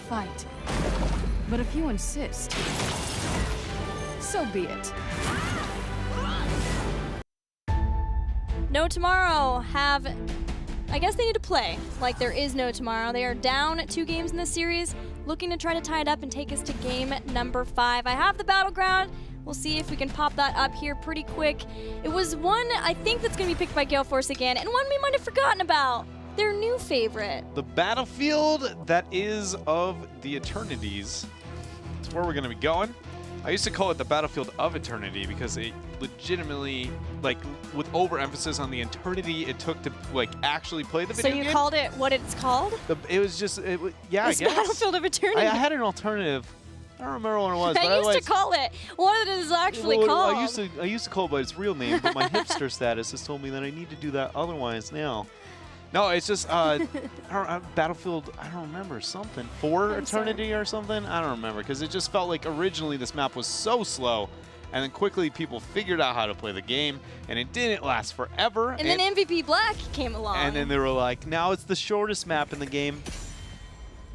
fight. But if you insist, so be it. No Tomorrow have, I guess they need to play like there is no tomorrow. They are down 2 games in this series, looking to try to tie it up and take us to game number 5. I have the battleground. We'll see if we can pop that up here pretty quick. It was one, I think, that's going to be picked by Gale Force again, and one we might have forgotten about. Their new favorite. The battlefield that is of the Eternities. That's where we're going to be going. I used to call it the Battlefield of Eternity because it legitimately, like, with overemphasis on the eternity it took to, like, actually play the video game. So you called it what it's called? It was just, yeah, It's I guess. Battlefield of Eternity. I had an alternative. I don't remember what it was. I used to call it what it is actually called. I used to call it by its real name, but my hipster status has told me that I need to do that otherwise now. No, it's just Battlefield, I don't remember, something. For Eternity or something? I don't remember, because it just felt like originally this map was so slow, and then quickly people figured out how to play the game, and it didn't last forever. And then MVP Black came along. And then they were like, now it's the shortest map in the game.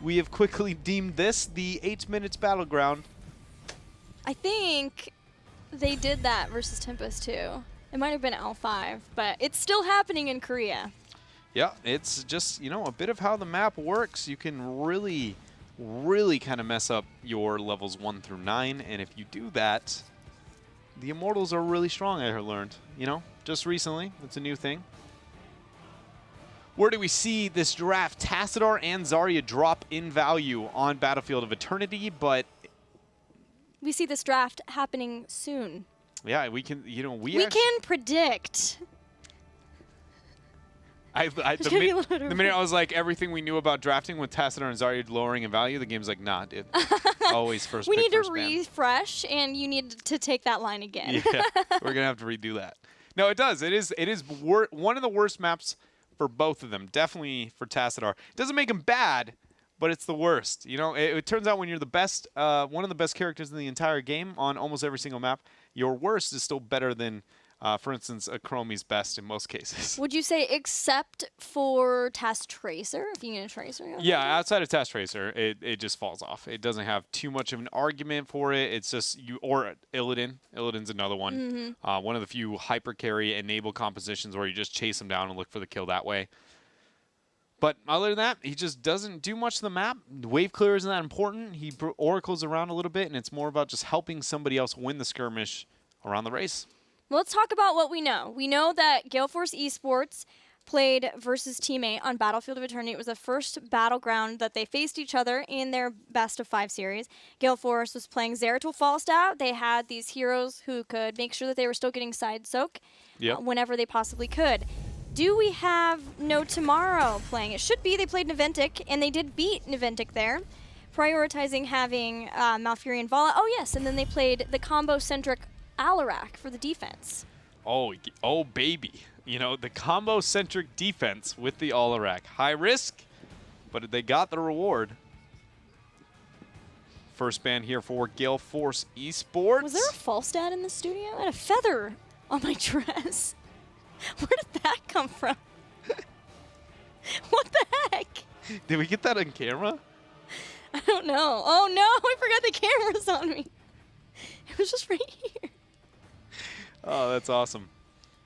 We have quickly deemed this the 8 minutes battleground. I think they did that versus Tempest too. It might have been L5, but it's still happening in Korea. Yeah, it's just, you know, a bit of how the map works. You can really, really kind of mess up your levels 1 through 9, and if you do that, the Immortals are really strong, I learned, you know, just recently. It's a new thing. Where do we see this draft? Tassadar and Zarya drop in value on Battlefield of Eternity, but we see this draft happening soon. Yeah, we can, you know, we can predict. The minute I was like, everything we knew about drafting with Tassadar and Zarya lowering in value, the game's like, nah, dude. Always first We pick, need to first ban. refresh, and you need to take that line again. Yeah, we're going to have to redo that. No, it does. It is one of the worst maps for both of them. Definitely for Tassadar. It doesn't make him bad, but it's the worst. You know, it turns out when you're the best, one of the best characters in the entire game on almost every single map, your worst is still better than, for instance, a Chromie's best in most cases. Would you say except for Task Tracer, if you get a Tracer? Yeah, outside of Task Tracer, it just falls off. It doesn't have too much of an argument for it. It's just or Illidan. Illidan's another one. One of the few hyper carry enable compositions where you just chase him down and look for the kill that way. But other than that, he just doesn't do much to the map. Wave clear isn't that important. He oracles around a little bit, and it's more about just helping somebody else win the skirmish around the race. Well, let's talk about what we know. We know that Gale Force eSports played versus Teammate on Battlefield of Eternity. It was the first battleground that they faced each other in their best of 5 series. Gale Force was playing Zeratul Falstaff. They had these heroes who could make sure that they were still getting side soak whenever they possibly could. Do we have No Tomorrow playing? It should be. They played Naventic, and they did beat Naventic there, prioritizing having Malfurion Vala. Oh, yes, and then they played the combo-centric Alarak for the defense. Oh, baby. You know, the combo-centric defense with the Alarak. High risk, but they got the reward. First ban here for Gale Force eSports. Was there a Falstad in the studio? I had a feather on my dress. Where did that come from? What the heck? Did we get that on camera? I don't know. Oh, no. I forgot the camera's on me. It was just right here. Oh, that's awesome.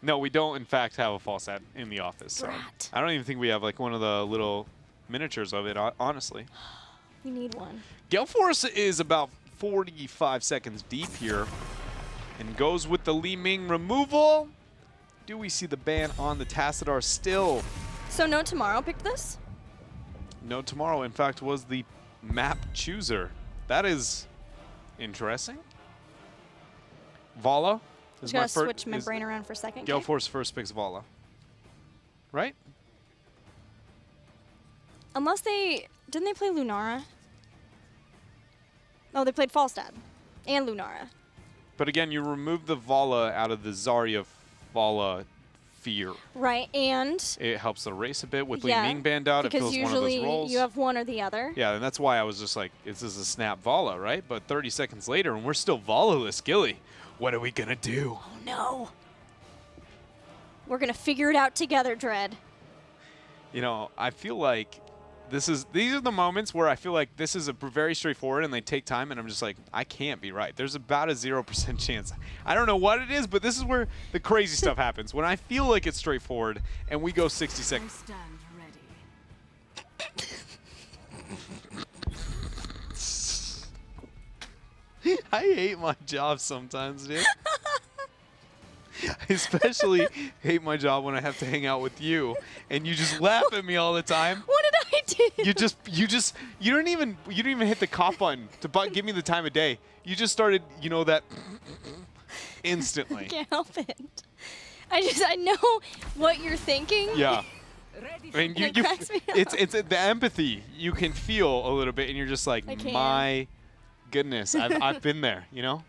No, we don't, in fact, have a Falstad in the office. So I don't even think we have, like, one of the little miniatures of it, honestly. We need one. Gale Force is about 45 seconds deep here and goes with the Li Ming removal. Do we see the ban on the Tassadar still? So No Tomorrow picked this? No Tomorrow, in fact, was the map chooser. That is interesting. Vala. I'm going to switch my brain around for a second. Gale Force first picks Vala. Right? Unless they... Didn't they play Lunara? Oh, they played Falstad and Lunara. But again, you remove the Vala out of the Zarya Vala fear. Right, and... It helps the race a bit with Li Ming banned out. It fills one of those roles. Because usually you have one or the other. Yeah, and that's why I was just like, this is a snap Vala, right? But 30 seconds later, and we're still Vala-less, Gilly. What are we going to do? Oh, no. We're going to figure it out together, Dread. You know, I feel like these are the moments where I feel like this is very straightforward and they take time, and I'm just like, I can't be right. There's about a 0% chance. I don't know what it is, but this is where the crazy stuff happens. When I feel like it's straightforward and we go 60 seconds. Stand ready. I hate my job sometimes, dude. I especially hate my job when I have to hang out with you and you just laugh at me all the time. What did I do? You didn't even hit the cough button to give me the time of day. You just started, that instantly. I can't help it. I know what you're thinking. Yeah. I mean, It cracks me up. it's the empathy you can feel a little bit, and you're just like, I can. my goodness, I've been there, Yeah.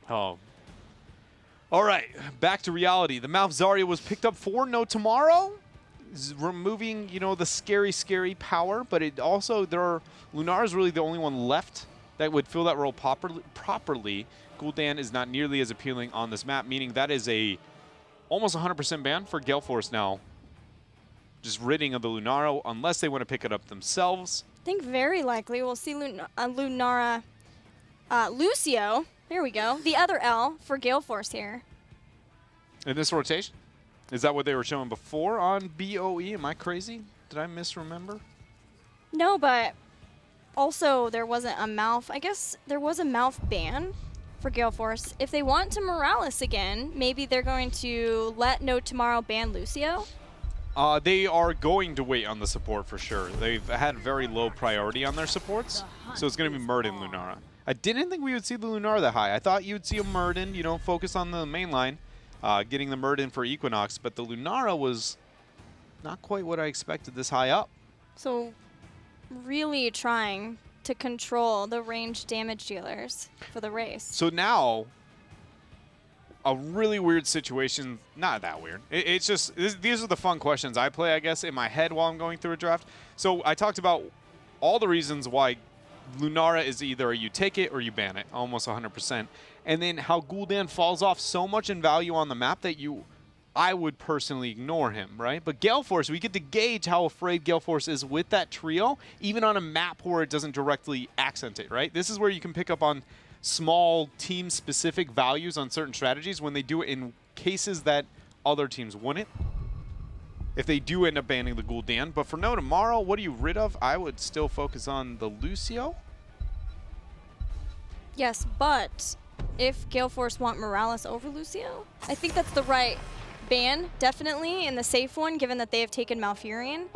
Oh. All right, back to reality. The Mouth Zarya was picked up for No Tomorrow, removing, the scary power, but it also, Lunar is really the only one left that would fill that role properly. Gul'dan is not nearly as appealing on this map, meaning that is a almost 100% ban for Gale Force now. Just ridding of the Lunaro, unless they want to pick it up themselves. I think very likely we'll see Lunara, Lucio. There we go. The other L for Gale Force here. In this rotation? Is that what they were showing before on BOE? Am I crazy? Did I misremember? No, but also there wasn't a mouth. I guess there was a mouth ban for Gale Force. If they want to Morales again, maybe they're going to let No Tomorrow ban Lucio. They are going to wait on the support for sure. They've had very low priority on their supports, so it's going to be Murd and Lunara. I didn't think we would see the Lunara that high. I thought you would see a Murden, focus on the main line, getting the Murden for Equinox, but the Lunara was not quite what I expected this high up. So really trying to control the ranged damage dealers for the race. So now, a really weird situation, not that weird. It's just, these are the fun questions I play, I guess, in my head while I'm going through a draft. So I talked about all the reasons why Lunara is either you take it or you ban it, almost 100%. And then how Gul'dan falls off so much in value on the map that I would personally ignore him, right? But Gale Force, we get to gauge how afraid Gale Force is with that trio, even on a map where it doesn't directly accent it, right? This is where you can pick up on small team-specific values on certain strategies when they do it in cases that other teams wouldn't. If they do end up banning the Gul'dan. But for No Tomorrow, what are you rid of? I would still focus on the Lucio. Yes, but if Gale Force want Morales over Lucio, I think that's the right ban, definitely, and the safe one, given that they have taken Malfurion.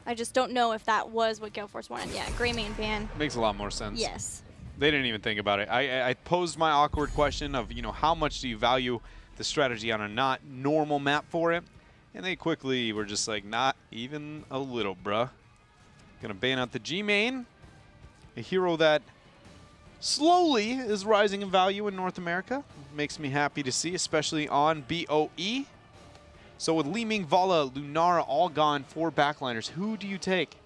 I just don't know if that was what Gale Force wanted. Yeah, Greymane ban. Makes a lot more sense. Yes. They didn't even think about it. I posed my awkward question of, how much do you value the strategy on a not normal map for it? And they quickly were just like, not even a little, bruh. Gonna ban out the G-Main, a hero that slowly is rising in value in North America. Makes me happy to see, especially on BOE. So with Li Ming, Vala, Lunara all gone, 4 backliners, who do you take?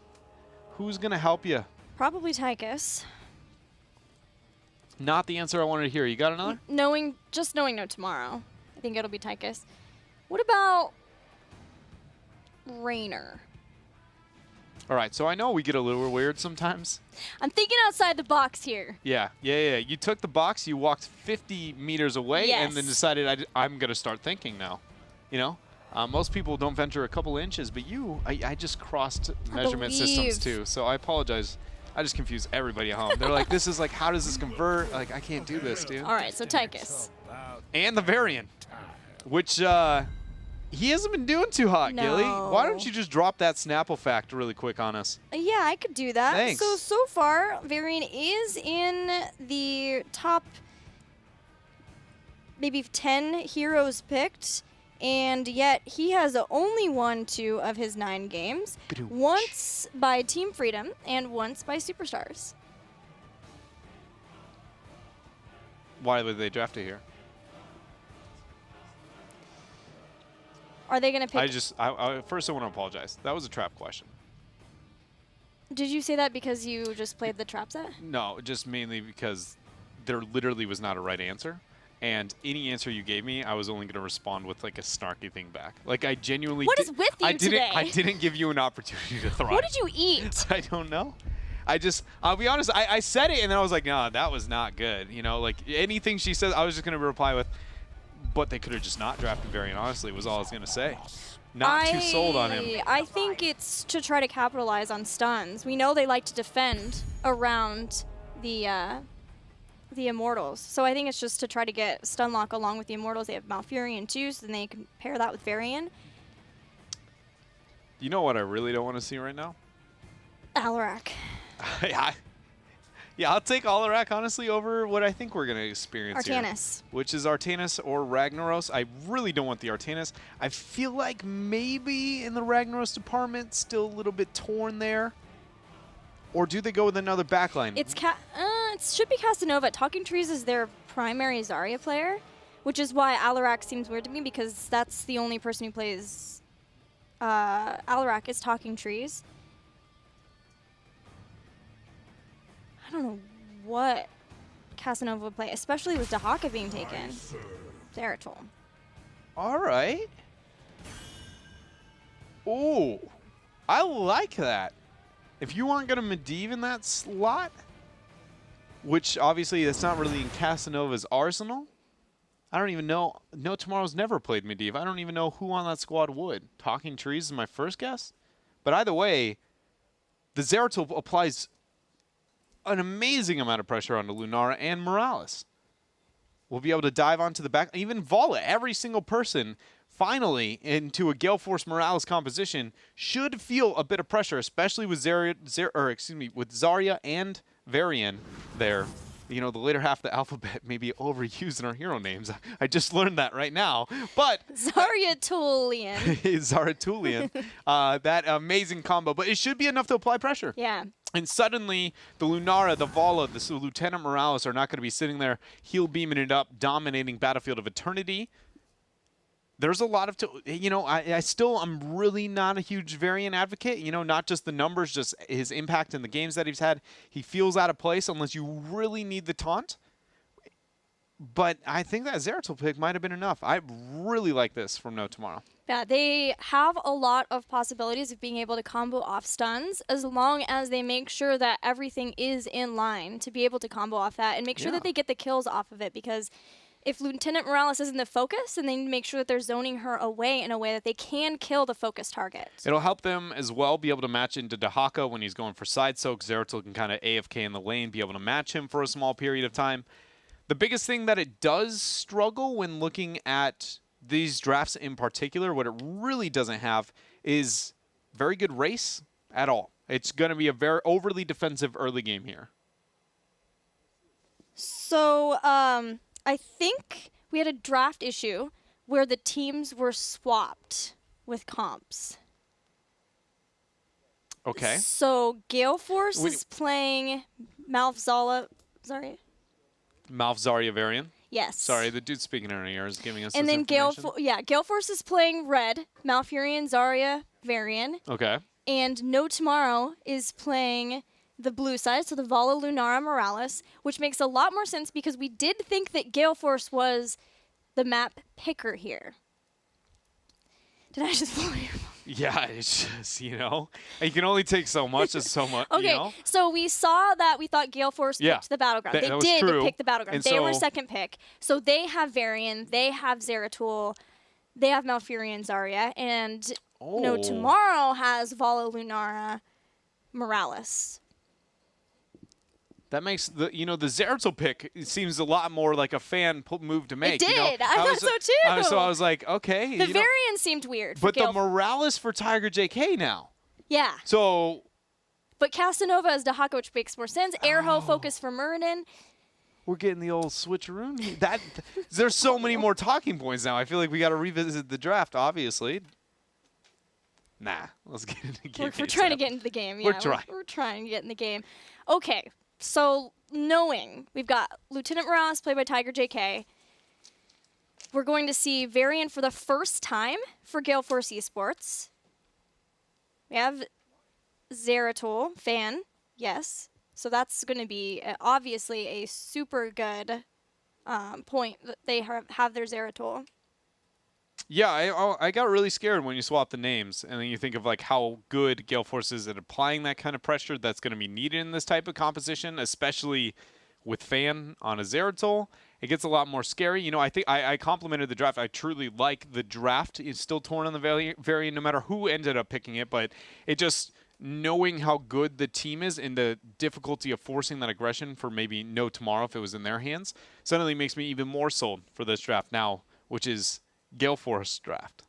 Who's gonna help you? Probably Tychus. Not the answer I wanted to hear. You got another? Just knowing No Tomorrow, I think it'll be Tychus. What about Raynor? All right, so I know we get a little weird sometimes. I'm thinking outside the box here. Yeah. You took the box, you walked 50 meters away, and then Yes. decided I'm going to start thinking now. Most people don't venture a couple inches, but I just crossed measurement systems too, so I apologize. I just confuse everybody at home. They're like, this is like, how does this convert? Like, I can't do this, dude. All right, so Tychus. And the variant, which he hasn't been doing too hot, Gilly. Why don't you just drop that Snapple fact really quick on us? Yeah, I could do that. Thanks. So far, Varian is in the top maybe 10 heroes picked, and yet he has only won 2 of his 9 games. Once by Team Freedom and once by Superstars. Why would they draft it here? Are they going to pick? First I want to apologize. That was a trap question. Did you say that because you just played the trap set? No, just mainly because there literally was not a right answer. And any answer you gave me, I was only going to respond with like a snarky thing back. Like I genuinely. What is with you today? I didn't give you an opportunity to thrive. What did you eat? I don't know. I'll be honest, I said it and then I was like, no, that was not good. You know, like anything she says, I was just going to reply with, but they could have just not drafted Varian, honestly, was all I was going to say. Not too sold on him. I think it's to try to capitalize on stuns. We know they like to defend around the Immortals. So I think it's just to try to get stun lock along with the Immortals. They have Malfurion too, so then they can pair that with Varian. You know what I really don't want to see right now? Alarak. Yeah, I'll take Alarak, honestly, over what I think we're going to experience Artanis. here, which is Artanis or Ragnaros. I really don't want the Artanis. I feel like maybe in the Ragnaros department, still a little bit torn there. Or do they go with another backline? It should be Casanova. Talking Trees is their primary Zarya player, which is why Alarak seems weird to me, because that's the only person who plays Alarak is Talking Trees. I don't know what Casanova would play, especially with Dahaka being taken. Zeratul. All right. Oh, I like that. If you aren't going to Medivh in that slot, which obviously that's not really in Casanova's arsenal, I don't even know. No Tomorrow's never played Medivh. I don't even know who on that squad would. Talking Trees is my first guess. But either way, the Zeratul applies an amazing amount of pressure onto Lunara and Morales. We'll be able to dive onto the back. Even Vala, every single person finally into a Gale Force Morales composition should feel a bit of pressure, especially with with Zarya and Varian there. You know, the later half of the alphabet may be overused in our hero names. I just learned that right now. But Zaryatulian. Zaryatulian. That amazing combo. But it should be enough to apply pressure. Yeah. And suddenly, the Lunara, the Vala, the Lieutenant Morales are not going to be sitting there heal beaming it up, dominating Battlefield of Eternity. There's a lot of, you know, I'm really not a huge Varian advocate. You know, not just the numbers, just his impact in the games that he's had. He feels out of place unless you really need the taunt. But I think that Zeratul pick might have been enough. I really like this from No Tomorrow. Yeah, they have a lot of possibilities of being able to combo off stuns as long as they make sure that everything is in line to be able to combo off that and make sure that they get the kills off of it, because if Lieutenant Morales isn't the focus, then they need to make sure that they're zoning her away in a way that they can kill the focus target. It'll help them as well be able to match into Dahaka when he's going for side soak. Zeratul can kind of AFK in the lane, be able to match him for a small period of time. The biggest thing that it does struggle when looking at these drafts in particular, what it really doesn't have is very good race at all. It's going to be a very overly defensive early game here. So, I think we had a draft issue where the teams were swapped with comps. Okay. So Gale Force is playing Malf Zarya Varian. Yes. Sorry, the dude speaking in our ears giving us and this then information. Gale Force is playing red, Malfurion, Zarya, Varian. Okay. And No Tomorrow is playing the blue side, so the Vala, Lunara, Morales, which makes a lot more sense because we did think that Gale Force was the map picker here. Did I just blow your phone? Yeah, it's just, you know, you can only take so much as so much, Okay, you know? so we saw that we thought Gale Force picked the Battleground. They did pick the Battleground. And they were second pick. So they have Varian, they have Zeratul, they have Malfurion, Zarya, and No Tomorrow has Vala, Lunara, Morales. That makes the the Zeratul pick seems a lot more like a fan move to make. It did. You know? I thought so too. So I was like, okay. The Varian seemed weird. But the Morales for Tiger JK now. Yeah. So. But Casanova as Dahaka, which makes more sense. Airho focus for Muradin. We're getting the old switcheroo. There's so many more talking points now. I feel like we got to revisit the draft, obviously. Nah, let's get into the game. We're trying to get into the game. Yeah, we're trying to get in the game. Okay. So, knowing we've got Lieutenant Morales played by Tiger JK, we're going to see Varian for the first time for Gale Force eSports. We have Zeratul, fan, yes. So that's going to be obviously a super good point that they have their Zeratul. Yeah, I got really scared when you swap the names, and then you think of like how good Gale Force is at applying that kind of pressure that's going to be needed in this type of composition, especially with Fan on a Zeratul. It gets a lot more scary. You know, I think I complimented the draft. I truly like the draft. It's still torn on the variant no matter who ended up picking it, but it just knowing how good the team is and the difficulty of forcing that aggression for maybe no tomorrow if it was in their hands suddenly makes me even more sold for this draft now, which is Gale Force draft.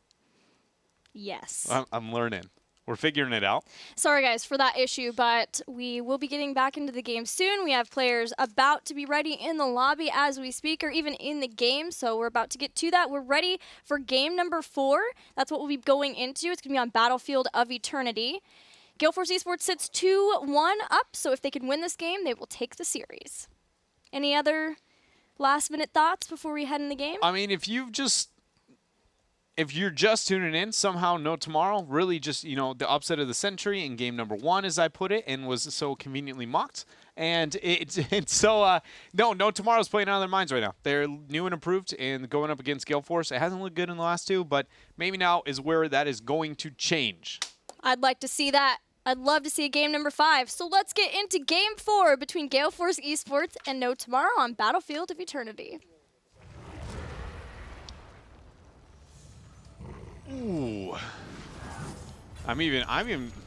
Yes. I'm learning. We're figuring it out. Sorry, guys, for that issue, but we will be getting back into the game soon. We have players about to be ready in the lobby as we speak, or even in the game, so we're about to get to that. We're ready for game number 4. That's what we'll be going into. It's going to be on Battlefield of Eternity. Gale Force eSports sits 2-1 up, so if they can win this game, they will take the series. Any other last-minute thoughts before we head in the game? I mean, if you're just tuning in, somehow no tomorrow, really just, you know, the upset of the century in game number 1, as I put it, and was so conveniently mocked. And it's so, no tomorrow's playing out of their minds right now. They're new and improved and going up against Gale Force. It hasn't looked good in the last 2, but maybe now is where that is going to change. I'd like to see that. I'd love to see a game number 5. So let's get into game 4 between Gale Force eSports and No Tomorrow on Battlefield of Eternity. Ooh. I'm even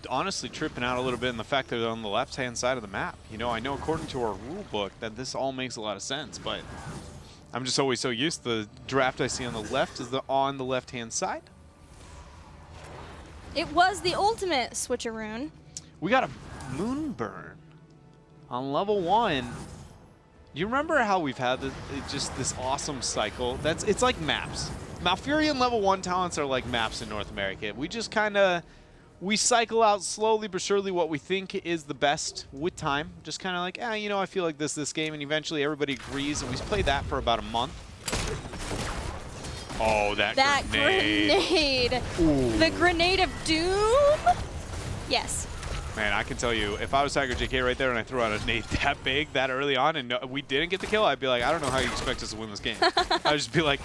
honestly tripping out a little bit in the fact that they're on the left-hand side of the map. You know, I know according to our rule book that this all makes a lot of sense, but I'm just always so used to the draft I see on the left is on the left-hand side. It was the ultimate switcheroon. We got a Moonburn on level 1. You remember how we've had this awesome cycle? It's like maps. Malfurion level 1 talents are like maps in North America. We just we cycle out slowly but surely what we think is the best with time. Just kind of like, you know, I feel like this game, and eventually everybody agrees, and we play that for about a month. Oh, that grenade. Ooh. The grenade of doom? Yes. Man, I can tell you, if I was Tiger JK right there and I threw out a nade that big that early on and we didn't get the kill, I'd be like, I don't know how you expect us to win this game. I'd just be like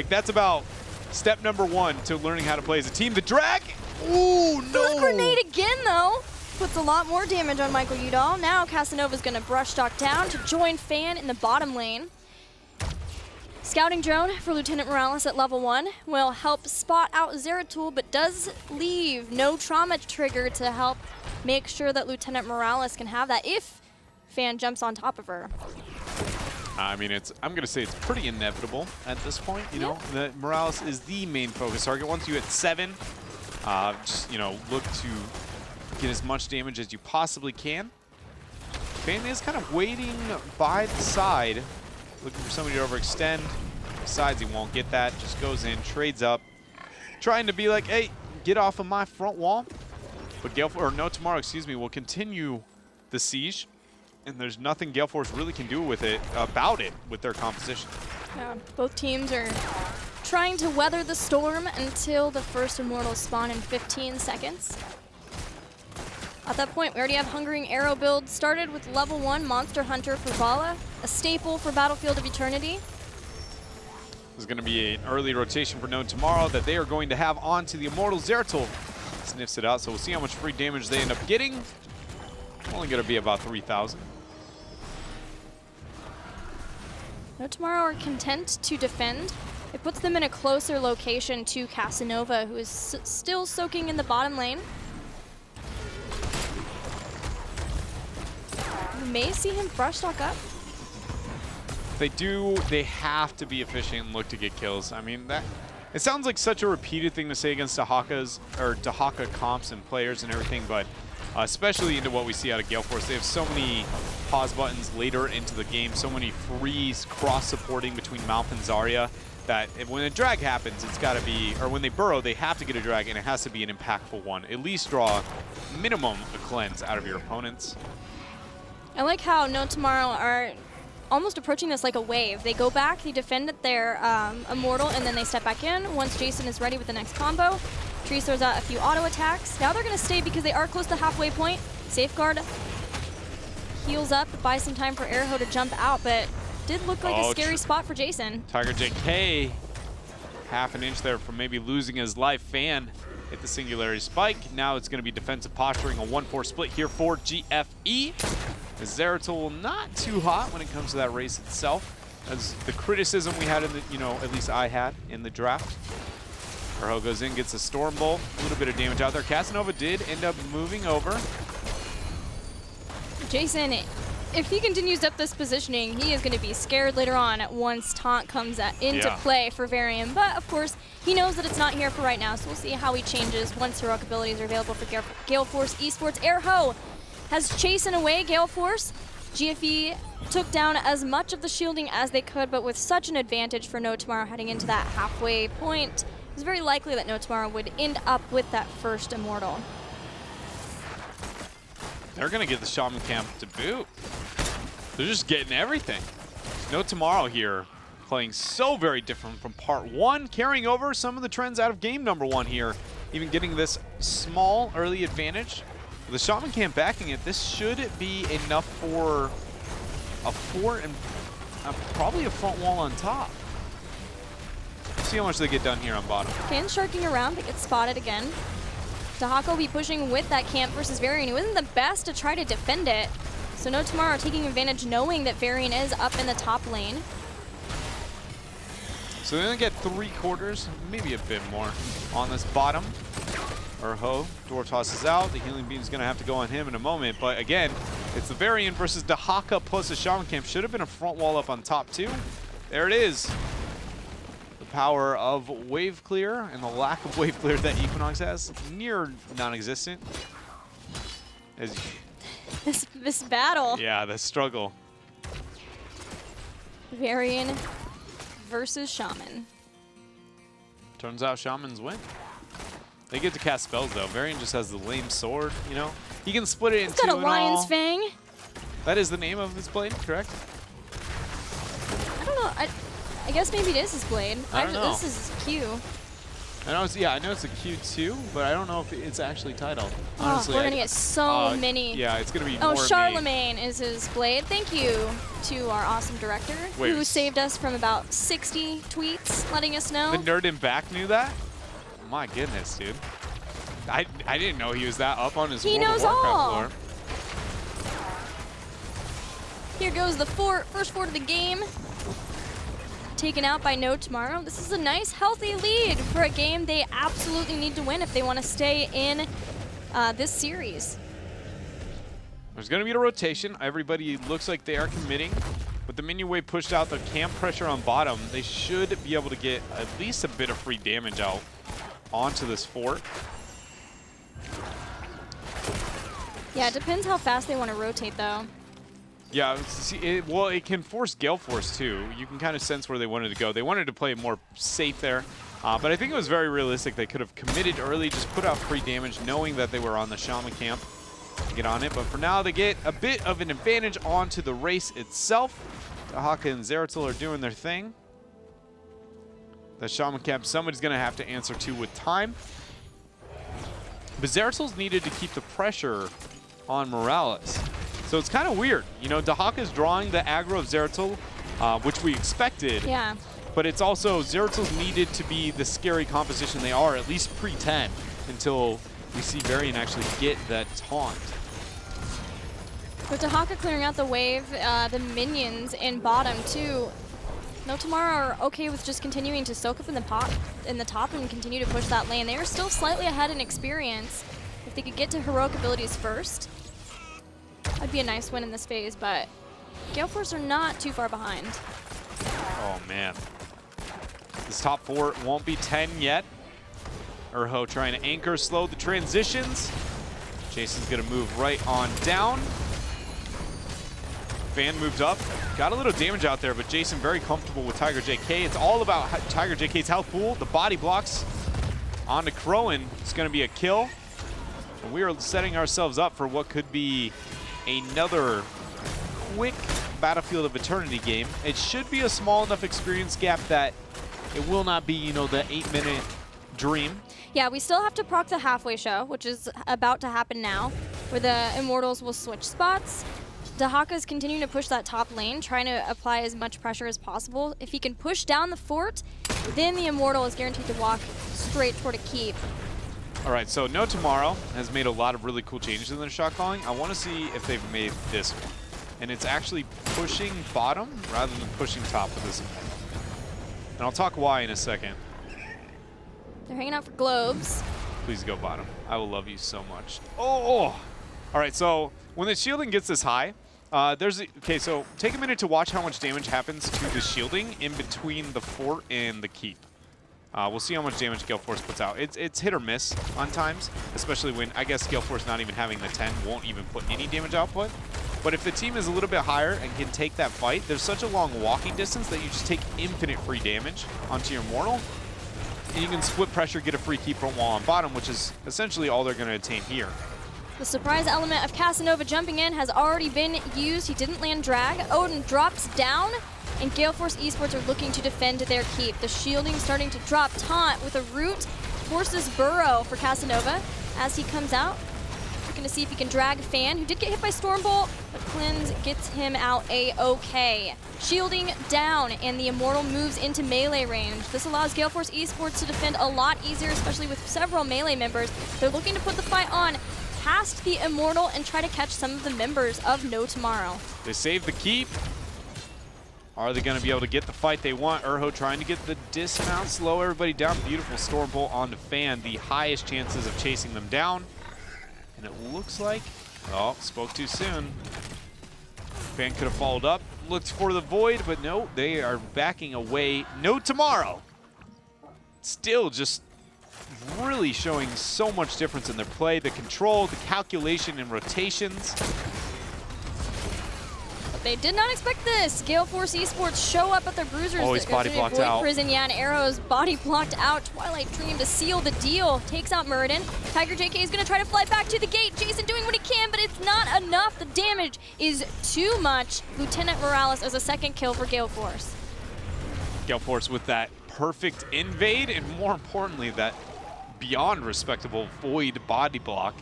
that's about step number 1 to learning how to play as a team. The drag? Ooh, no. The grenade again, though. Puts a lot more damage on Michael Udall. Now Casanova's going to brush talk down to join Fan in the bottom lane. Scouting drone for Lieutenant Morales at level 1 will help spot out Zeratul, but does leave no trauma trigger to help make sure that Lieutenant Morales can have that if Fan jumps on top of her. I mean, I'm going to say it's pretty inevitable at this point. You know, that Morales is the main focus target. Once you hit 7, just, you know, look to get as much damage as you possibly can. Fan is kind of waiting by the side, looking for somebody to overextend. Decides he won't get that, just goes in, trades up, trying to be like, hey, get off of my front wall. But No Tomorrow, excuse me, will continue the siege, and there's nothing Gale Force really can do with it with their composition. Yeah, both teams are trying to weather the storm until the first Immortals spawn in 15 seconds. At that point, we already have Hungering Arrow build started with level 1 Monster Hunter for Vala, a staple for Battlefield of Eternity. There's going to be an early rotation for No Tomorrow that they are going to have onto the Immortal. Zeratul sniffs it out, so we'll see how much free damage they end up getting. Only going to be about 3,000. No Tomorrow are content to defend. It puts them in a closer location to Casanova, who is still soaking in the bottom lane. You may see him brush talk up. They have to be efficient and look to get kills. I mean, it sounds like such a repeated thing to say against Dahaka comps and players and everything, but especially into what we see out of Gale Force. They have so many pause buttons later into the game, so many freeze cross-supporting between Malf and Zarya, that when a drag happens, it's got to be, or when they burrow, they have to get a drag, and it has to be an impactful one. At least draw minimum a cleanse out of your opponents. I like how No Tomorrow are almost approaching this like a wave. They go back, they defend their Immortal, and then they step back in once Jason is ready with the next combo. Trees throws out a few auto attacks. Now they're going to stay because they are close to the halfway point. Safeguard heals up, buys some time for Airho to jump out, but did look like a scary spot for Jason. Tiger JK, half an inch there from maybe losing his life. Fan hit the singularity spike. Now it's going to be defensive posturing, a 1-4 split here for GFE. Zeratul not too hot when it comes to that race itself. As the criticism we had in the, at least I had in the draft. Urho goes in, gets a Storm Bolt, a little bit of damage out there. Casanova did end up moving over. Jason, if he continues up this positioning, he is going to be scared later on once taunt comes into play for Varian. But of course, he knows that it's not here for right now, so we'll see how he changes once heroic abilities are available for Gale Force eSports. Urho has chasen away Gale Force. GFE took down as much of the shielding as they could, but with such an advantage for No Tomorrow heading into that halfway point, it was very likely that No Tomorrow would end up with that first Immortal. They're going to get the Shaman Camp to boot. They're just getting everything. No Tomorrow here, playing so very different from part 1, carrying over some of the trends out of game number 1 here, even getting this small early advantage. With the Shaman Camp backing it, this should be enough for a fort and probably a front wall on top. See how much they get done here on bottom. Fan sharking around, but gets spotted again. Dahaka will be pushing with that camp versus Varian, who isn't the best to try to defend it. So No Tomorrow taking advantage, knowing that Varian is up in the top lane. So they're going to get 3/4, maybe a bit more, on this bottom. Urho, door tosses out. The healing beam is going to have to go on him in a moment. But again, it's the Varian versus Dahaka plus the Shaman Camp. Should have been a front wall up on top too. There it is. The power of wave clear and the lack of wave clear that Equinox has, near non-existent. This battle. Yeah, the struggle. Varian versus Shaman. Turns out Shamans win. They get to cast spells though. Varian just has the lame sword, He can split it in two. He's got a Lion's Fang. That is the name of this blade, correct? I don't know. I guess maybe it is his blade. I don't know. This is his Q. I know it's a Q2, but I don't know if it's actually titled. Honestly, we're gonna get so many. Yeah, it's gonna be Oh, more Charlemagne is his blade. Thank you to our awesome director who saved us from about 60 tweets, letting us know. The nerd in back knew that? My goodness, dude. I didn't know he was that up on his World of Warcraft lore. Here goes the first fort of the game. Taken out by No Tomorrow. This is a nice, healthy lead for a game they absolutely need to win if they want to stay in this series. There's going to be a rotation. Everybody looks like they are committing. With the minion wave pushed out, the camp pressure on bottom, they should be able to get at least a bit of free damage out onto this fort. Yeah, it depends how fast they want to rotate, though. Yeah, well, it can force Gale Force, too. You can kind of sense where they wanted to go. They wanted to play more safe there, but I think it was very realistic. They could have committed early, just put out free damage, knowing that they were on the Shaman Camp to get on it. But for now, they get a bit of an advantage onto the race itself. Dahaka and Zeratul are doing their thing. The Shaman Camp, somebody's going to have to answer to with time. But Zeratul's needed to keep the pressure on Morales. So it's kind of weird. Dahaka's drawing the aggro of Zeratul, which we expected. Yeah. But it's also, Zeratul's needed to be the scary composition they are, at least pre-10, until we see Varian actually get that taunt. With Dahaka clearing out the wave, the minions in bottom, too. No Tomorrow are okay with just continuing to soak up in the top and continue to push that lane. They are still slightly ahead in experience. If they could get to heroic abilities first, that'd be a nice win in this phase, but Gale Force are not too far behind. Oh, man. This top four won't be 10 yet. Urho trying to anchor, slow the transitions. Jason's going to move right on down. Fan moved up. Got a little damage out there, but Jason very comfortable with Tiger JK. It's all about Tiger JK's health pool. The body blocks onto Crowan. It's going to be a kill. And we are setting ourselves up for what could be another quick Battlefield of Eternity game. It should be a small enough experience gap that it will not be, the 8-minute dream. Yeah, we still have to proc the halfway show, which is about to happen now, where the Immortals will switch spots. Dahaka's continuing to push that top lane, trying to apply as much pressure as possible. If he can push down the fort, then the Immortal is guaranteed to walk straight toward a keep. All right, so No Tomorrow has made a lot of really cool changes in their shot calling. I want to see if they've made this one. And it's actually pushing bottom rather than pushing top with this. And I'll talk why in a second. They're hanging out for globes. Please go bottom. I will love you so much. Oh! All right, so when the shielding gets this high, okay, so take a minute to watch how much damage happens to the shielding in between the fort and the keep. We'll see how much damage Gale Force puts out. It's hit or miss on times, especially when, I guess, Gale Force not even having the 10 won't even put any damage output. But if the team is a little bit higher and can take that fight, there's such a long walking distance that you just take infinite free damage onto your Immortal. And you can split pressure, get a free keep from wall on bottom, which is essentially all they're going to attain here. The surprise element of Casanova jumping in has already been used. He didn't land drag. Odin drops down, and Gale Force eSports are looking to defend their keep. The shielding starting to drop. Taunt with a root forces Burrow for Casanova as he comes out. Looking to see if he can drag Fan, who did get hit by Stormbolt, but Cleanse gets him out a-okay. Shielding down, and the Immortal moves into melee range. This allows Gale Force eSports to defend a lot easier, especially with several melee members. They're looking to put the fight on past the Immortal and try to catch some of the members of No Tomorrow. They save the keep. Are they going to be able to get the fight they want? Urho trying to get the dismount, slow everybody down. Beautiful Stormbolt onto Fan, the highest chances of chasing them down. And it looks like, oh, spoke too soon. Fan could have followed up, looked for the Void, but no, they are backing away. No Tomorrow. Still just really showing so much difference in their play, the control, the calculation and rotations. But they did not expect this. Gale Force eSports show up at their bruisers. Oh, he's body blocked out. Prison, yeah, and Arrow's body blocked out. Twilight Dream to seal the deal. Takes out Muradin. Tiger JK is going to try to fly back to the gate. Jason doing what he can, but it's not enough. The damage is too much. Lieutenant Morales as a second kill for Gale Force. Gale Force with that perfect invade, and more importantly, that beyond respectable Void body block.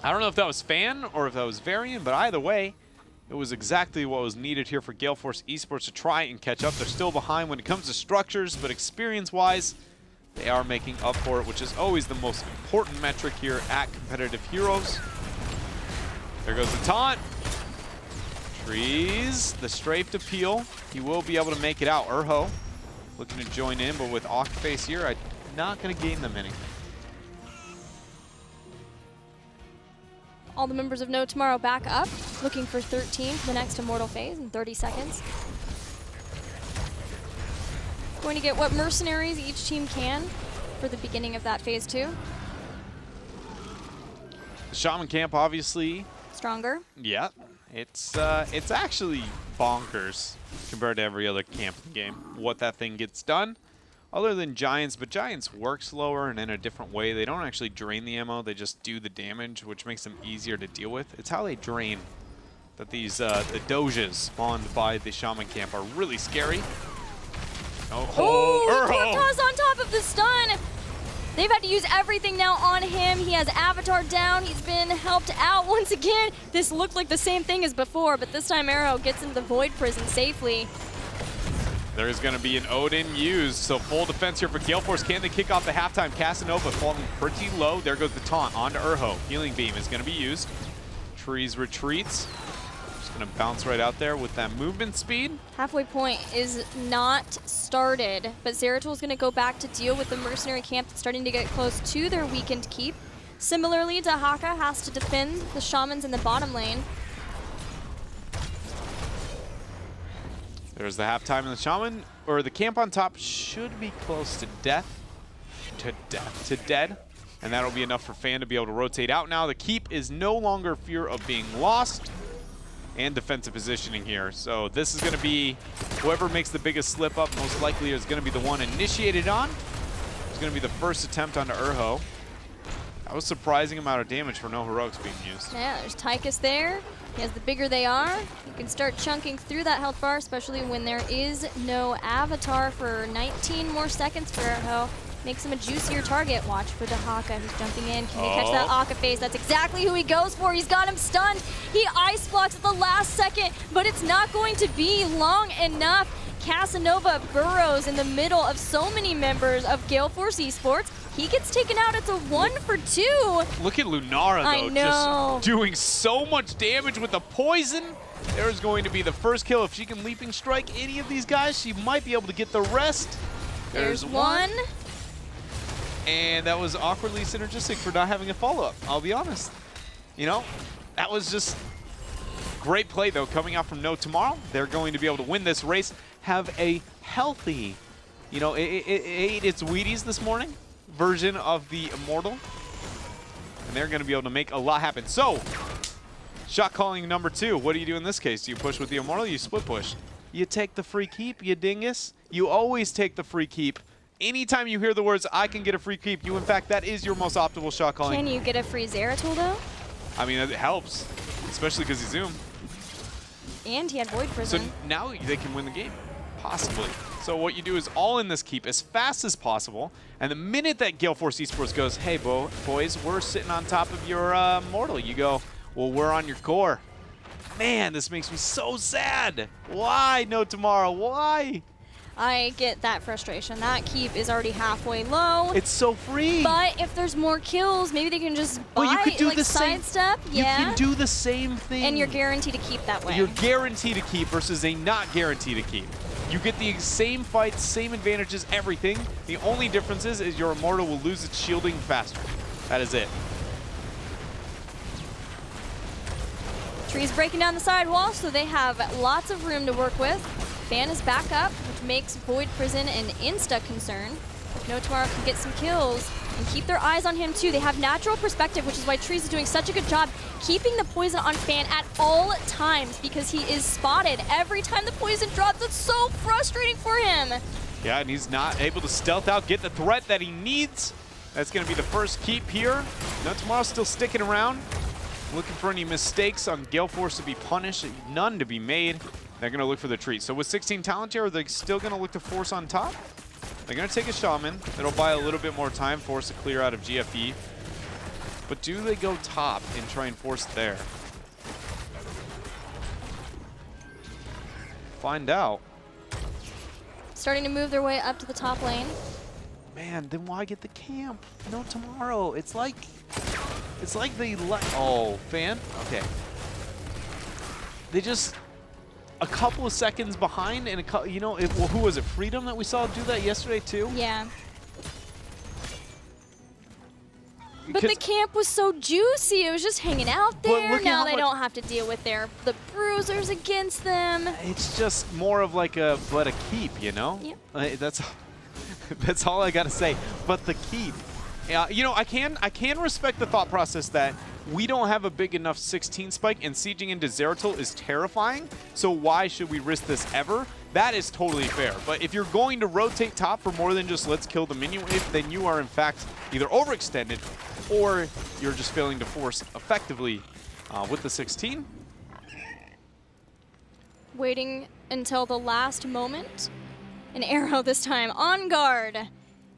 I don't know if that was Fan or if that was Varian, but either way, it was exactly what was needed here for Gale Force eSports to try and catch up. They're still behind when it comes to structures, but experience-wise, they are making up for it, which is always the most important metric here at Competitive Heroes. There goes the taunt. Trees, the strafed appeal. He will be able to make it out. Urho looking to join in, but with Octaface here, I'm not going to gain them anything. All the members of No Tomorrow back up, looking for 13 for the next Immortal phase in 30 seconds. Going to get what mercenaries each team can for the beginning of that phase 2. The Shaman camp, obviously. Stronger. Yeah, it's actually bonkers compared to every other camp in the game, what that thing gets done. Other than Giants, but Giants work slower and in a different way. They don't actually drain the ammo, they just do the damage, which makes them easier to deal with. It's how they drain that these, the Doges spawned by the Shaman camp are really scary. Oh, Tortoise on top of the stun! They've had to use everything now on him. He has Avatar down, he's been helped out once again. This looked like the same thing as before, but this time Arrow gets into the Void Prison safely. There's going to be an Odin used, so full defense here for Gale Force. Can they kick off the halftime? Casanova falling pretty low. There goes the taunt onto Urho. Healing Beam is going to be used. Trees retreats. Just going to bounce right out there with that movement speed. Halfway point is not started, but Zeratul is going to go back to deal with the mercenary camp that's starting to get close to their weakened keep. Similarly, Dahaka has to defend the Shamans in the bottom lane. There's the halftime in the Shaman, or the camp on top should be close to dead. And that'll be enough for Fan to be able to rotate out now. The keep is no longer fear of being lost, and defensive positioning here. So this is going to be whoever makes the biggest slip up most likely is going to be the one initiated on. It's going to be the first attempt onto Urho. That was a surprising amount of damage for no heroics being used. Yeah, there's Tychus there. As the bigger they are, you can start chunking through that health bar, especially when there is no avatar for 19 more seconds for Urho. makes him a juicier target. Watch for the Haka who's jumping in. Can he catch that Aka phase? That's exactly who he goes for. He's got him stunned. He ice blocks at the last second, but it's not going to be long enough. Casanova burrows in the middle of so many members of Gale Force eSports. He gets taken out. It's a 1 for 2. Look at Lunara, though, I know. just doing so much damage with the poison. There's going to be the first kill. If she can leaping strike any of these guys, she might be able to get the rest. There's one. And that was awkwardly synergistic for not having a follow-up, I'll be honest. You know, that was just great play, though, coming out from No Tomorrow. They're going to be able to win this race, have a healthy, you know, it ate its Wheaties this morning version of the Immortal. And they're going to be able to make a lot happen. So, shot calling number 2. What do you do in this case? Do you push with the Immortal? You split push. You take the free keep, you dingus. You always take the free keep. Anytime you hear the words, I can get a free keep, in fact, that is your most optimal shot calling. Can you get a free Zeratul, though? I mean, it helps, especially because he's Zoom. And he had Void Prison. So now they can win the game, possibly. So what you do is all in this keep as fast as possible, and the minute that Gale Force eSports goes, hey, boys, we're sitting on top of your Mortal, you go, well, we're on your core. Man, this makes me so sad. Why No Tomorrow? Why? I get that frustration. That keep is already halfway low. It's so free. But if there's more kills, maybe they can just buy, well, you could do like, the same, sidestep. Yeah. You can do the same thing. And you're guaranteed to keep that way. You're guaranteed to keep versus a not guaranteed to keep. You get the same fights, same advantages, everything. The only difference is your Immortal will lose its shielding faster. That is it. Tree's breaking down the sidewall, so they have lots of room to work with. Fan is back up, which makes Void Prison an insta concern. If No Tomorrow can get some kills and keep their eyes on him too. They have natural perspective, which is why Trees is doing such a good job keeping the poison on Fan at all times, because he is spotted every time the poison drops. It's so frustrating for him. Yeah, and he's not able to stealth out, get the threat that he needs. That's going to be the first keep here. No Tomorrow still sticking around, looking for any mistakes on Gale Force to be punished, none to be made. They're going to look for the treat. So with 16 talent here, are they still going to look to Force on top? They're going to take a Shaman. It'll buy a little bit more time, Force to clear out of GFE. But do they go top and try and Force there? Find out. Starting to move their way up to the top lane. Man, then why get the camp? No Tomorrow. It's like they oh, Fan? Okay. They just a couple of seconds behind, and you know, well, who was it? Freedom that we saw do that yesterday too? Yeah. But the camp was so juicy. It was just hanging out there. Now they don't have to deal with the bruisers against them. It's just more of like a keep, you know? Yep. That's all I gotta say. But the keep. You know, I can respect the thought process that we don't have a big enough 16 spike, and sieging into Zeratul is terrifying, so why should we risk this ever? That is totally fair. But if you're going to rotate top for more than just let's kill the minion wave, then you are in fact either overextended or you're just failing to Force effectively with the 16. Waiting until the last moment. An arrow this time on guard.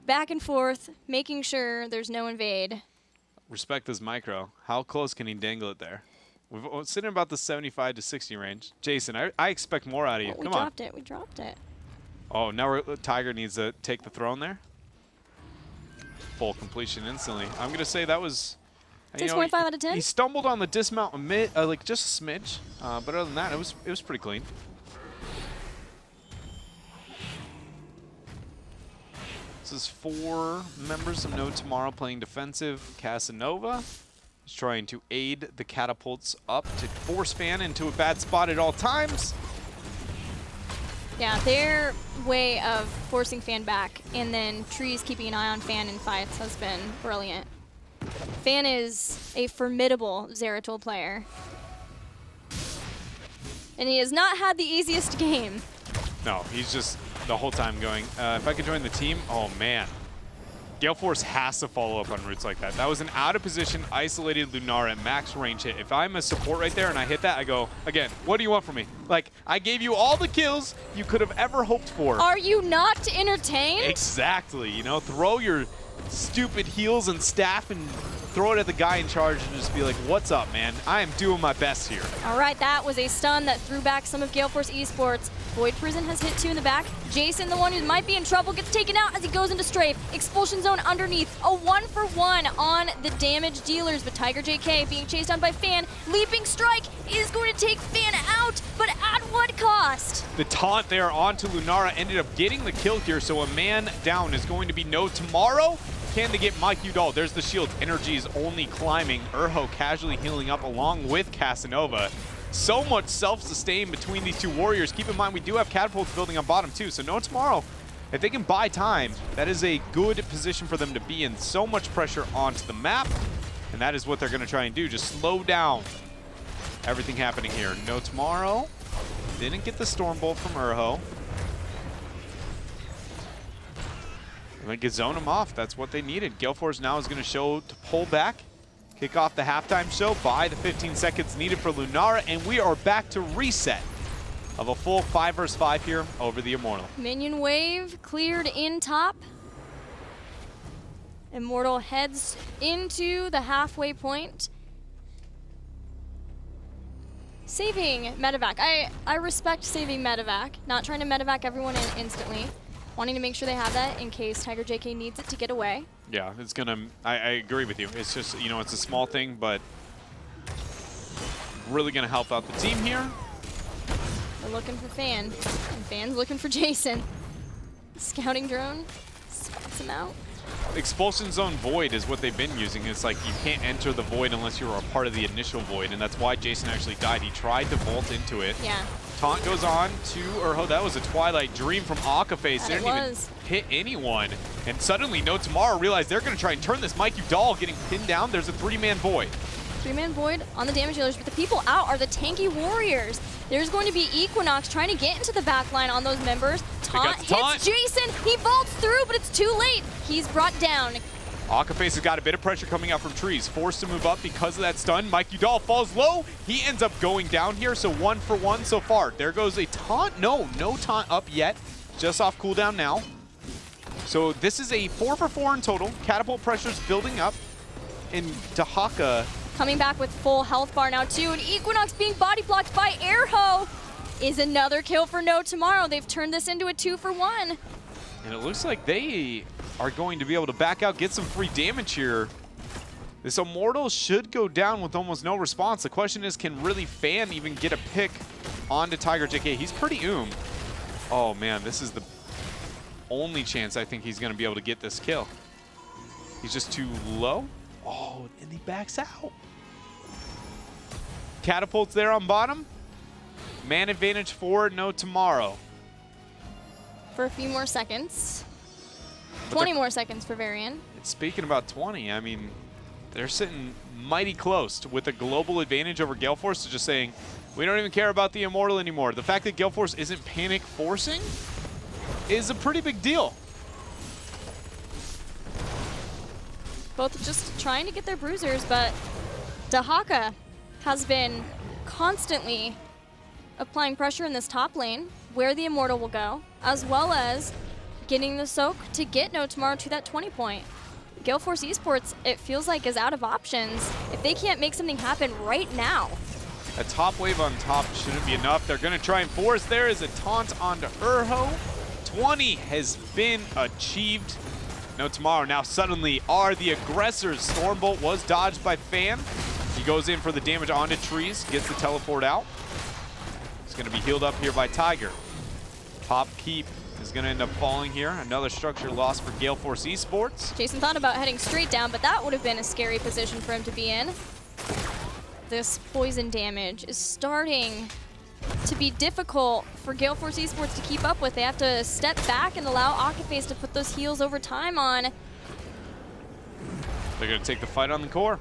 Back and forth, making sure there's no invade. Respect this micro. How close can he dangle it there? We're sitting about the 75 to 60 range. Jason, I expect more out of you. Oh, Come on. We dropped it. Oh, now Tiger needs to take the throne there. Full completion instantly. I'm going to say that was... 6.5 out of 10? He stumbled on the dismount like just a smidge, but other than that, it was pretty clean. This is 4 members of No Tomorrow playing defensive. Casanova is trying to aid the catapults up to force Fan into a bad spot at all times. Yeah, their way of forcing Fan back and then Trees keeping an eye on Fan in fights has been brilliant. Fan is a formidable Zeratul player. And he has not had the easiest game. No, he's just the whole time going, if I could join the team, oh man. Gale Force has to follow up on roots like that. That was an out-of-position, isolated Lunara at max range hit. If I'm a support right there and I hit that, I go, again, what do you want from me? Like, I gave you all the kills you could have ever hoped for. Are you not entertained? Exactly. You know, throw your stupid heals and staff and throw it at the guy in charge and just be like, what's up, man? I am doing my best here. All right, that was a stun that threw back some of Gale Force eSports. Void Prison has hit 2 in the back. Jason, the one who might be in trouble, gets taken out as he goes into strafe. Expulsion zone underneath. A 1-for-1 on the damage dealers, but Tiger JK being chased down by Fan. Leaping Strike is going to take Fan out, but at what cost? The taunt there onto Lunara ended up getting the kill here, so a man down is going to be no tomorrow. Can they get Mike Udall? There's the shield. Energy is only climbing. Urho casually healing up along with Casanova. So much self-sustain between these two warriors. Keep in mind, we do have catapults building on bottom too, so no tomorrow. If they can buy time, that is a good position for them to be in. So much pressure onto the map, and that is what they're going to try and do. Just slow down everything happening here. No tomorrow. Didn't get the Storm Bolt from Urho. They could zone him off. That's what they needed. Gale Force now is going to show to pull back, kick off the halftime show, buy the 15 seconds needed for Lunara, and we are back to reset of a full 5 versus 5 here over the Immortal. Minion wave cleared in top. Immortal heads into the halfway point. Saving medevac. I respect saving medevac. Not trying to medevac everyone in instantly. Wanting to make sure they have that in case Tiger JK needs it to get away. Yeah, it's gonna, I agree with you. It's just, you know, it's a small thing, but really gonna help out the team here. They're looking for Fan, and Fan's looking for Jason. Scouting drone spots him out. Expulsion Zone Void is what they've been using. It's like you can't enter the Void unless you were a part of the initial Void, and that's why Jason actually died. He tried to vault into it. Yeah. Taunt goes on to Urho. That was a Twilight Dream from Akaface. They didn't even hit anyone. And suddenly, No Tomorrow realized they're going to try and turn this. Mike Udall getting pinned down. There's a 3-man Void. 3-man Void on the damage dealers, but the people out are the tanky warriors. There's going to be Equinox trying to get into the back line on those members. Taunt hits Jason. He vaults through, but it's too late. He's brought down. Akaface has got a bit of pressure coming out from trees. Forced to move up because of that stun. Mike Udall falls low. He ends up going down here, so 1-for-1 so far. There goes a taunt. No taunt up yet. Just off cooldown now. So this is a 4-for-4 in total. Catapult pressure's building up. And Dahaka coming back with full health bar now too, and Equinox being body blocked by Airho is another kill for No Tomorrow. They've turned this into a 2-for-1. And it looks like they are going to be able to back out, get some free damage here. This Immortal should go down with almost no response. The question is, can really Fan even get a pick onto Tiger JK? He's pretty Oh man, this is the only chance I think he's going to be able to get this kill. He's just too low. Oh, and he backs out. Catapults there on bottom. Man advantage for No Tomorrow. For a few more seconds. 20 more seconds for Varian. Speaking about 20, I mean, they're sitting mighty close with a global advantage over Gale Force to just saying, we don't even care about the Immortal anymore. The fact that Gale Force isn't panic forcing is a pretty big deal. Both just trying to get their bruisers, but Dahaka has been constantly applying pressure in this top lane where the Immortal will go, as well as getting the soak to get No Tomorrow to that 20 point. Gale Force eSports, it feels like, is out of options if they can't make something happen right now. A top wave on top shouldn't be enough. They're going to try and force. There is a taunt onto Urho. 20 has been achieved. No Tomorrow now suddenly are the aggressors. Stormbolt was dodged by Fan. He goes in for the damage onto trees, gets the teleport out. He's going to be healed up here by Tiger. Top keep is going to end up falling here. Another structure loss for Gale Force eSports. Jason thought about heading straight down, but that would have been a scary position for him to be in. This poison damage is starting to be difficult for Gale Force eSports to keep up with. They have to step back and allow Akaface to put those heals over time on. They're going to take the fight on the core.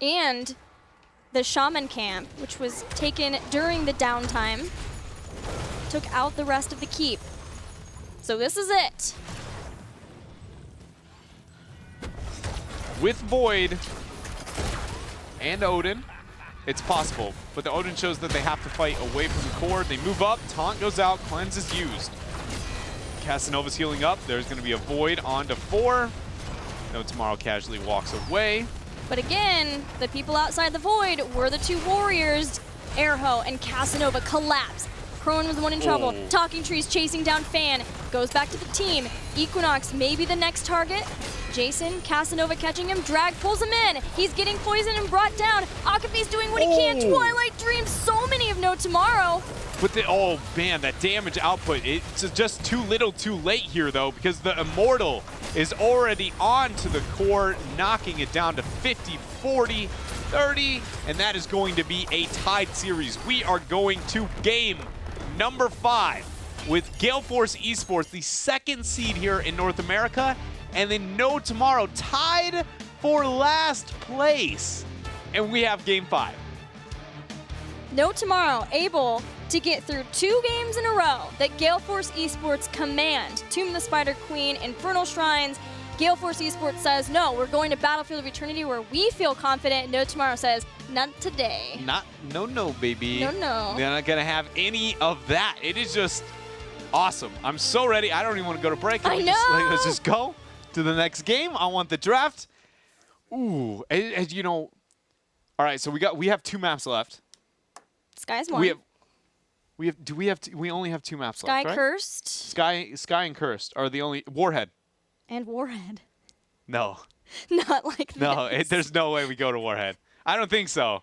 And the Shaman camp, which was taken during the downtime, took out the rest of the keep. So this is it. with Void and Odin, it's possible. But the Odin shows that they have to fight away from the core. They move up, taunt goes out, cleanse is used. Casanova's healing up. There's going to be a Void onto 4. No Tomorrow casually walks away. But again, the people outside the Void were the 2 warriors. Airho and Casanova collapse. Crone was the one in trouble. Oh. Talking Trees chasing down Fan. Goes back to the team. Equinox maybe the next target. Jason, Casanova catching him. Drag pulls him in. He's getting poisoned and brought down. Akafi's doing what he can. Twilight Dream. So many of No Tomorrow. But oh man, that damage output, it's just too little too late here though, because the Immortal is already on to the core, knocking it down to 50, 40, 30, and that is going to be a tied series. We are going to game number 5 with Gale Force eSports, the 2nd seed here in North America, and then No Tomorrow tied for last place. And we have game 5. No Tomorrow able to get through 2 games in a row that Gale Force eSports command. Tomb of the Spider Queen, Infernal Shrines. Gale Force eSports says, no, we're going to Battlefield of Eternity where we feel confident. No Tomorrow says, not today. No, baby. No. They're not going to have any of that. It is just awesome. I'm so ready. I don't even want to go to break. I know. Let's just go to the next game. I want the draft. Ooh, you know. All right, so we have 2 maps left. Sky's one. We only have 2 maps left, right? Sky Cursed. Sky and Cursed are the only. Warhead. And Warhead. No. Not like this. No, there's no way we go to Warhead. I don't think so.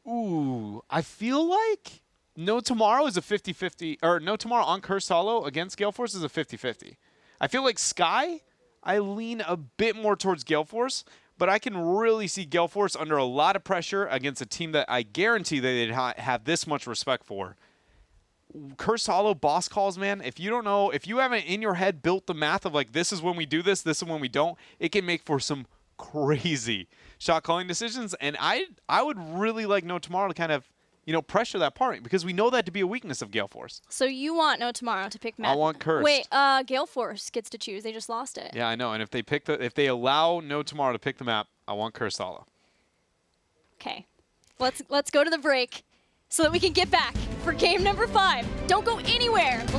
Ooh, I feel like No Tomorrow is a 50-50, or No Tomorrow on Cursed Hollow against Gale Force is a 50-50. I feel like Sky, I lean a bit more towards Gale Force, but I can really see Gale Force under a lot of pressure against a team that I guarantee they'd have this much respect for. Cursed Hollow boss calls, man, if you don't know, if you haven't in your head built the math of like, this is when we do this is when we don't, it can make for some crazy shot calling decisions. And I would really like No Tomorrow to kind of, you know, pressure that part because we know that to be a weakness of Gale Force. So you want No Tomorrow to pick map? I want Cursed. Wait, Gale Force gets to choose. They just lost it. Yeah, I know. And if they allow No Tomorrow to pick the map, I want Cursed Hollow. Okay. Let's go to the break so that we can get back for game number 5. Don't go anywhere.